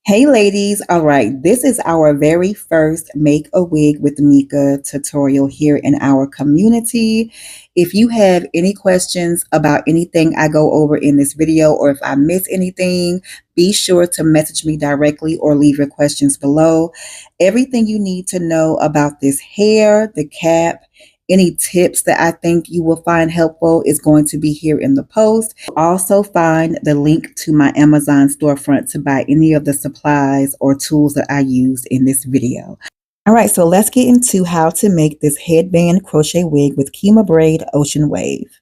Hey ladies, all right, this is our very first Make a Wig with Mika tutorial here in our community. If you have any questions about anything I go over in this video, or if I miss anything, be sure to message me directly or leave your questions below. Everything you need to know about this hair, the cap, any tips that I think you will find helpful is going to be here in the post. Also find the link to my Amazon storefront to buy any of the supplies or tools that I use in this video. All right, so let's get into how to make this headband crochet wig with Kima Braid Ocean Wave.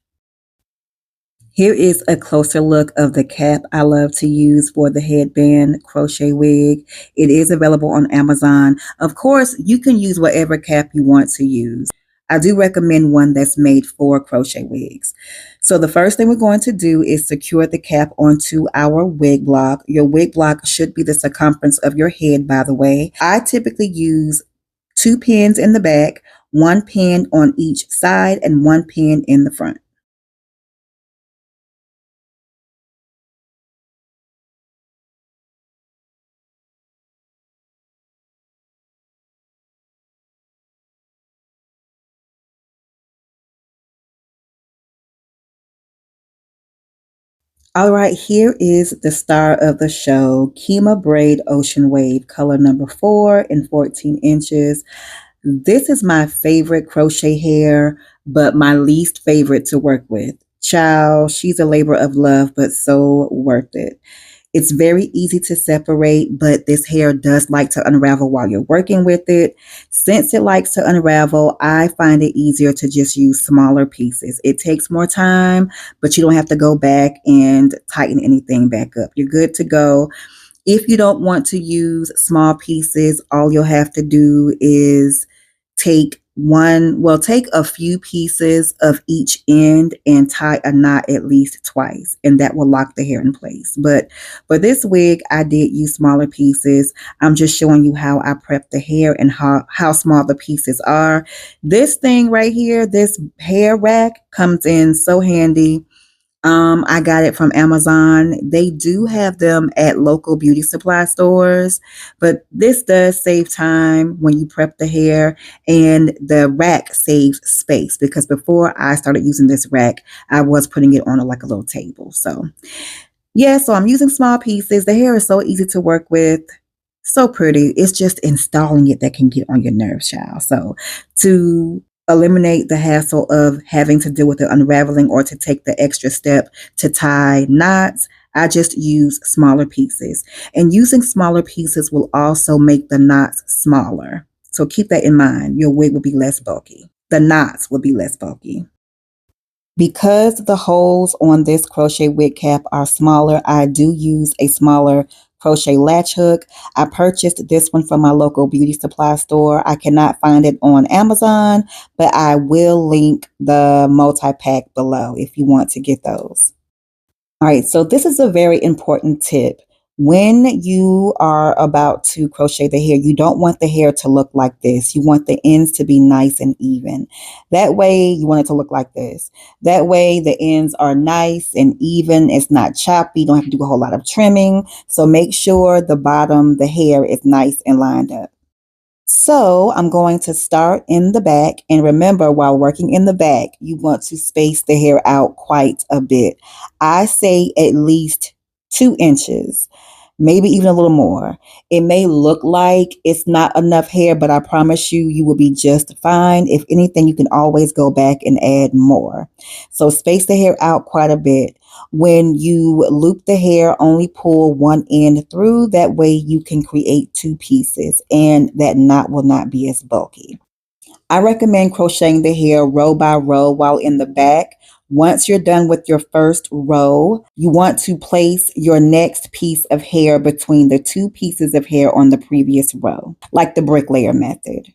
Here is a closer look of the cap I love to use for the headband crochet wig. It is available on Amazon. Of course, you can use whatever cap you want to use. I do recommend one that's made for crochet wigs. So the first thing we're going to do is secure the cap onto our wig block. Your wig block should be the circumference of your head, by the way. I typically use 2 pins in the back, 1 pin on each side, and 1 pin in the front. All right, here is the star of the show, Kima Braid Ocean Wave, color number 4 and 14 inches. This is my favorite crochet hair, but my least favorite to work with. Child, she's a labor of love, but so worth it. It's very easy to separate, but this hair does like to unravel while you're working with it. Since it likes to unravel, I find it easier to just use smaller pieces. It takes more time, but you don't have to go back and tighten anything back up. You're good to go. If you don't want to use small pieces, all you'll have to do is take a few pieces of each end and tie a knot at least twice, and that will lock the hair in place. But for this wig, I did use smaller pieces. I'm just showing you how I prep the hair and how small the pieces are. This thing right here, this hair rack, comes in so handy. I got it from Amazon. They do have them at local beauty supply stores, but this does save time when you prep the hair, and the rack saves space because before I started using this rack, I was putting it on like a little table. So yeah, so I'm using small pieces. The hair is so easy to work with. So pretty. It's just installing it that can get on your nerves, child. So to eliminate the hassle of having to deal with the unraveling or to take the extra step to tie knots, I just use smaller pieces. And using smaller pieces will also make the knots smaller. So keep that in mind. Your wig will be less bulky. The knots will be less bulky. Because the holes on this crochet wig cap are smaller, I do use a smaller crochet latch hook. I purchased this one from my local beauty supply store. I cannot find it on Amazon, but I will link the multi-pack below if you want to get those. All right, so this is a very important tip. When you are about to crochet the hair, you don't want the hair to look like this. You want the ends to be nice and even. That way, you want it to look like this. That way, the ends are nice and even. It's not choppy. You don't have to do a whole lot of trimming. So make sure the bottom, the hair is nice and lined up. So I'm going to start in the back, and remember, while working in the back, you want to space the hair out quite a bit. I say at least 2 inches, maybe even a little more. It may look like it's not enough hair, but I promise you, you will be just fine. If anything, you can always go back and add more. So space the hair out quite a bit. When you loop the hair, only pull one end through. That way you can create 2 pieces and that knot will not be as bulky. I recommend crocheting the hair row by row while in the back. Once you're done with your first row, you want to place your next piece of hair between the 2 pieces of hair on the previous row, like the bricklayer method.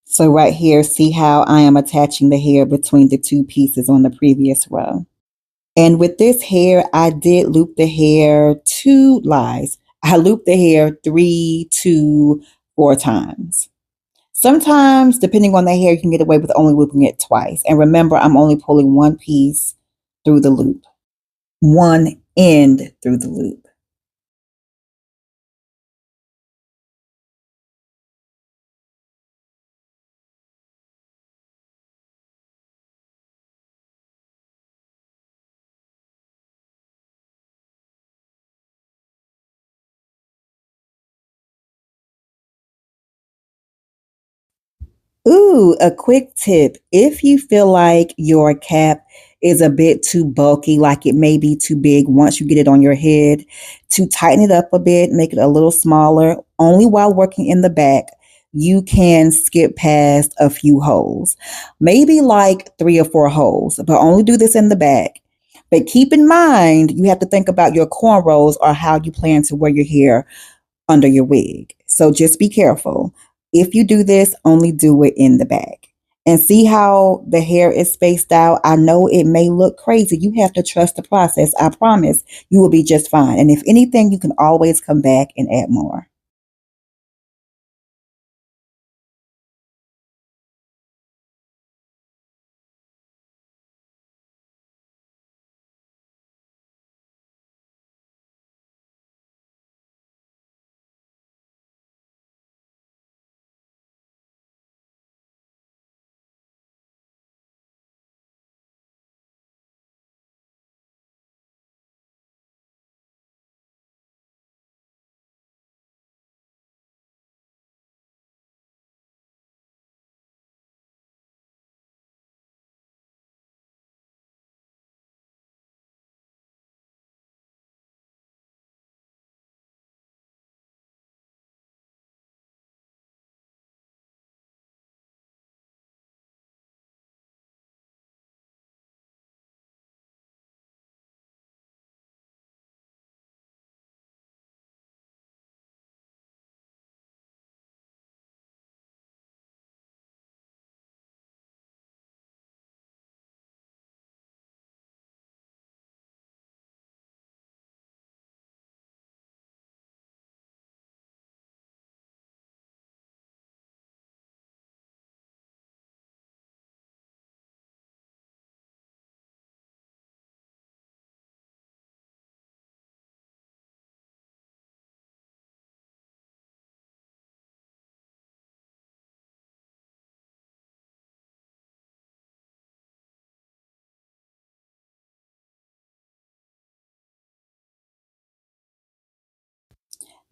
So right here, see how I am attaching the hair between the 2 pieces on the previous row. And with this hair, I did loop the hair 2 lies. I looped the hair 3 to 4 times. Sometimes, depending on the hair, you can get away with only looping it twice. And remember, I'm only pulling one piece through the loop, one end through the loop. Ooh, a quick tip. If you feel like your cap is a bit too bulky, like it may be too big once you get it on your head, to tighten it up a bit, make it a little smaller, only while working in the back, you can skip past a few holes. Maybe like 3 or 4 holes, but only do this in the back. But keep in mind, you have to think about your cornrows or how you plan to wear your hair under your wig. So just be careful. If you do this, only do it in the back. And see how the hair is spaced out. I know it may look crazy. You have to trust the process. I promise you will be just fine. And if anything, you can always come back and add more.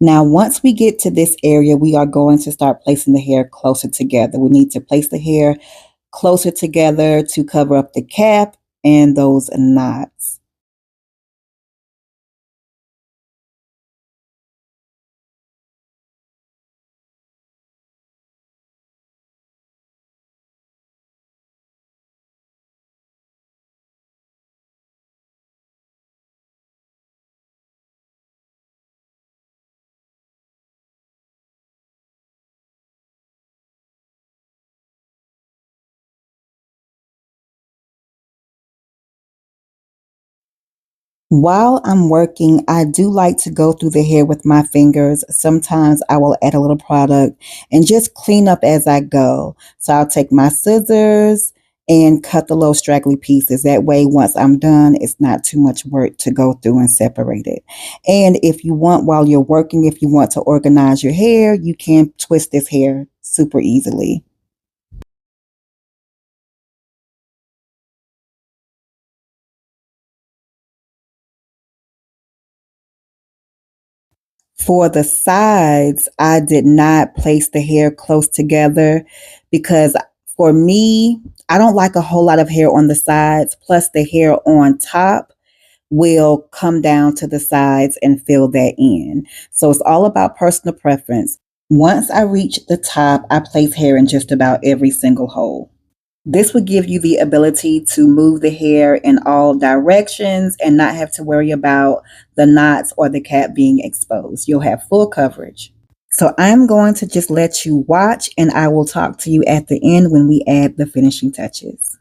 Now, once we get to this area, we are going to start placing the hair closer together. We need to place the hair closer together to cover up the cap and those knots. While I'm working, I do like to go through the hair with my fingers. Sometimes I will add a little product and just clean up as I go. So I'll take my scissors and cut the little straggly pieces. That way, once I'm done, it's not too much work to go through and separate it. And if you want, while you're working, if you want to organize your hair, you can twist this hair super easily. For the sides, I did not place the hair close together because for me, I don't like a whole lot of hair on the sides. Plus, the hair on top will come down to the sides and fill that in. So it's all about personal preference. Once I reach the top, I place hair in just about every single hole. This would give you the ability to move the hair in all directions and not have to worry about the knots or the cap being exposed. You'll have full coverage. So I'm going to just let you watch and I will talk to you at the end when we add the finishing touches.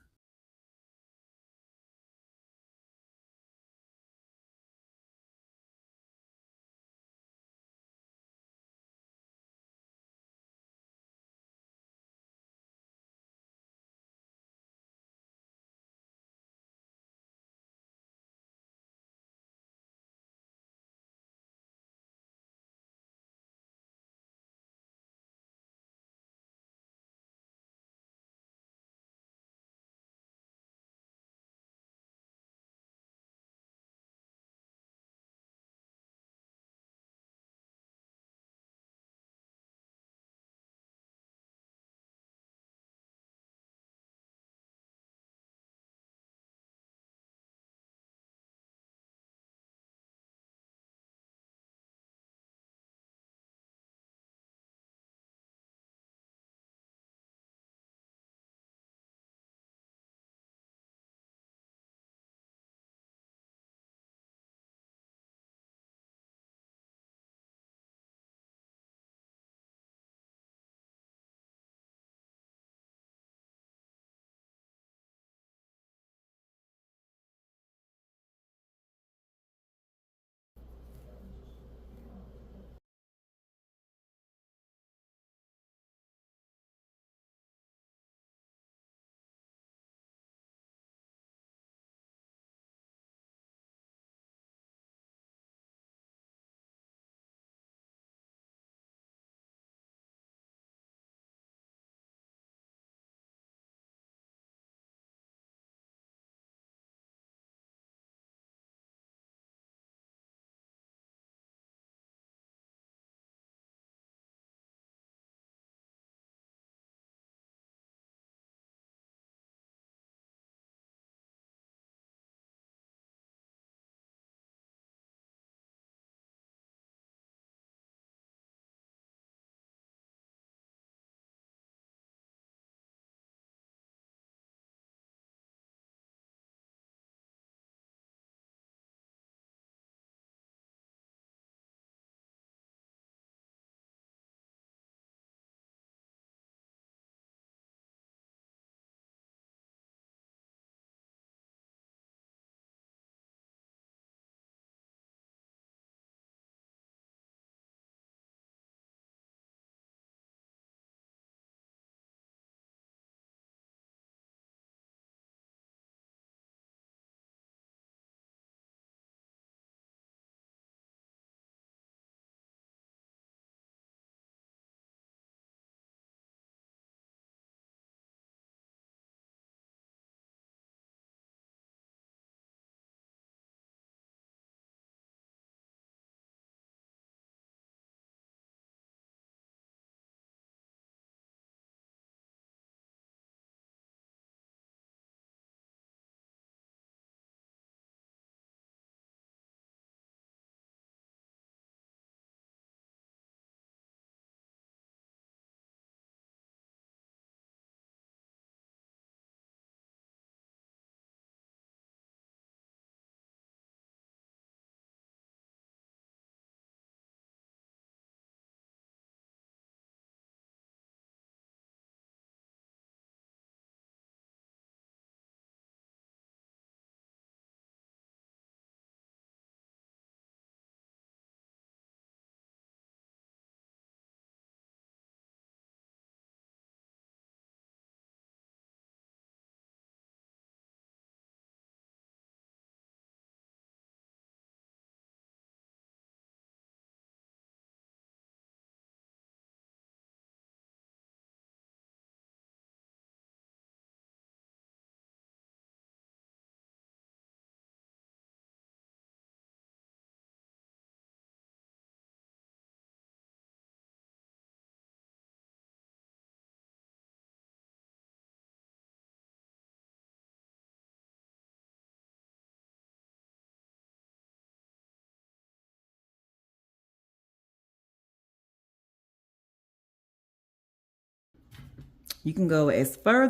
You can go as far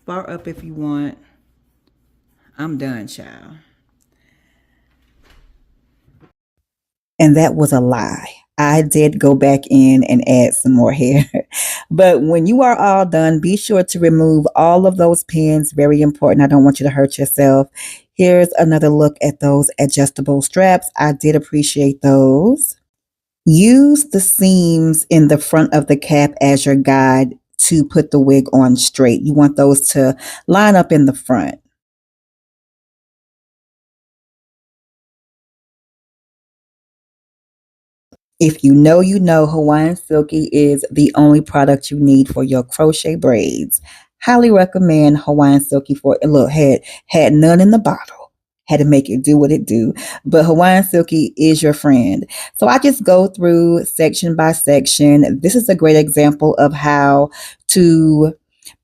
up if you want. I'm done, child. And that was a lie. I did go back in and add some more hair. But when you are all done, be sure to remove all of those pins. Very important. I don't want you to hurt yourself. Here's another look at those adjustable straps. I did appreciate those. Use the seams in the front of the cap as your guide to put the wig on straight. You want those to line up in the front. If you know, you know, Hawaiian Silky is the only product you need for your crochet braids. Highly recommend Hawaiian Silky for it. Look, had none in the bottle. Had to make it do what it do. But Hawaiian Silky is your friend. So I just go through section by section. This is a great example of how to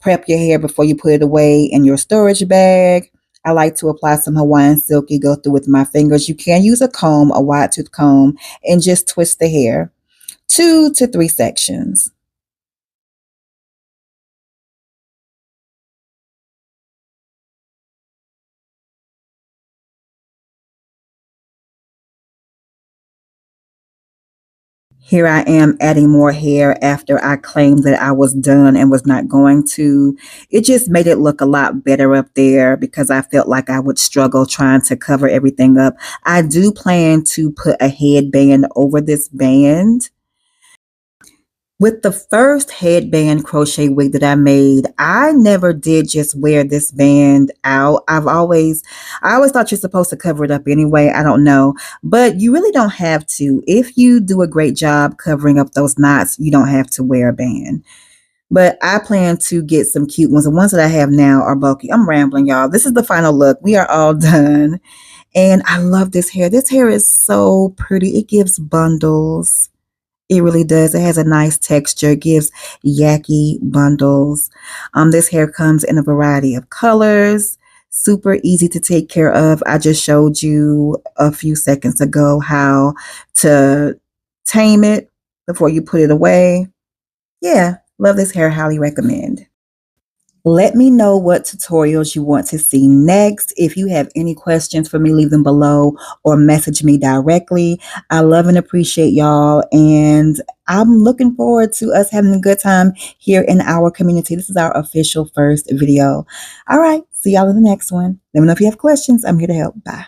prep your hair before you put it away in your storage bag. I like to apply some Hawaiian Silky, go through with my fingers. You can use a comb, a wide tooth comb, and just twist the hair 2 to 3 sections. Here I am adding more hair after I claimed that I was done and was not going to. It just made it look a lot better up there because I felt like I would struggle trying to cover everything up. I do plan to put a headband over this band. With the first headband crochet wig that I made, I never did just wear this band out. I always thought you're supposed to cover it up anyway. I don't know, but you really don't have to. If you do a great job covering up those knots, you don't have to wear a band. But I plan to get some cute ones. The ones that I have now are bulky. I'm rambling, y'all. This is the final look. We are all done. And I love this hair. This hair is so pretty. It gives bundles. It really does. It has a nice texture. It gives yaki bundles. This hair comes in a variety of colors. Super easy to take care of. I just showed you a few seconds ago how to tame it before you put it away. Yeah, love this hair. Highly recommend. Let me know what tutorials you want to see next. If you have any questions for me, leave them below or message me directly. I love and appreciate y'all, and I'm looking forward to us having a good time here in our community. This is our official first video. All right, see y'all in the next one. Let me know if you have questions. I'm here to help. Bye.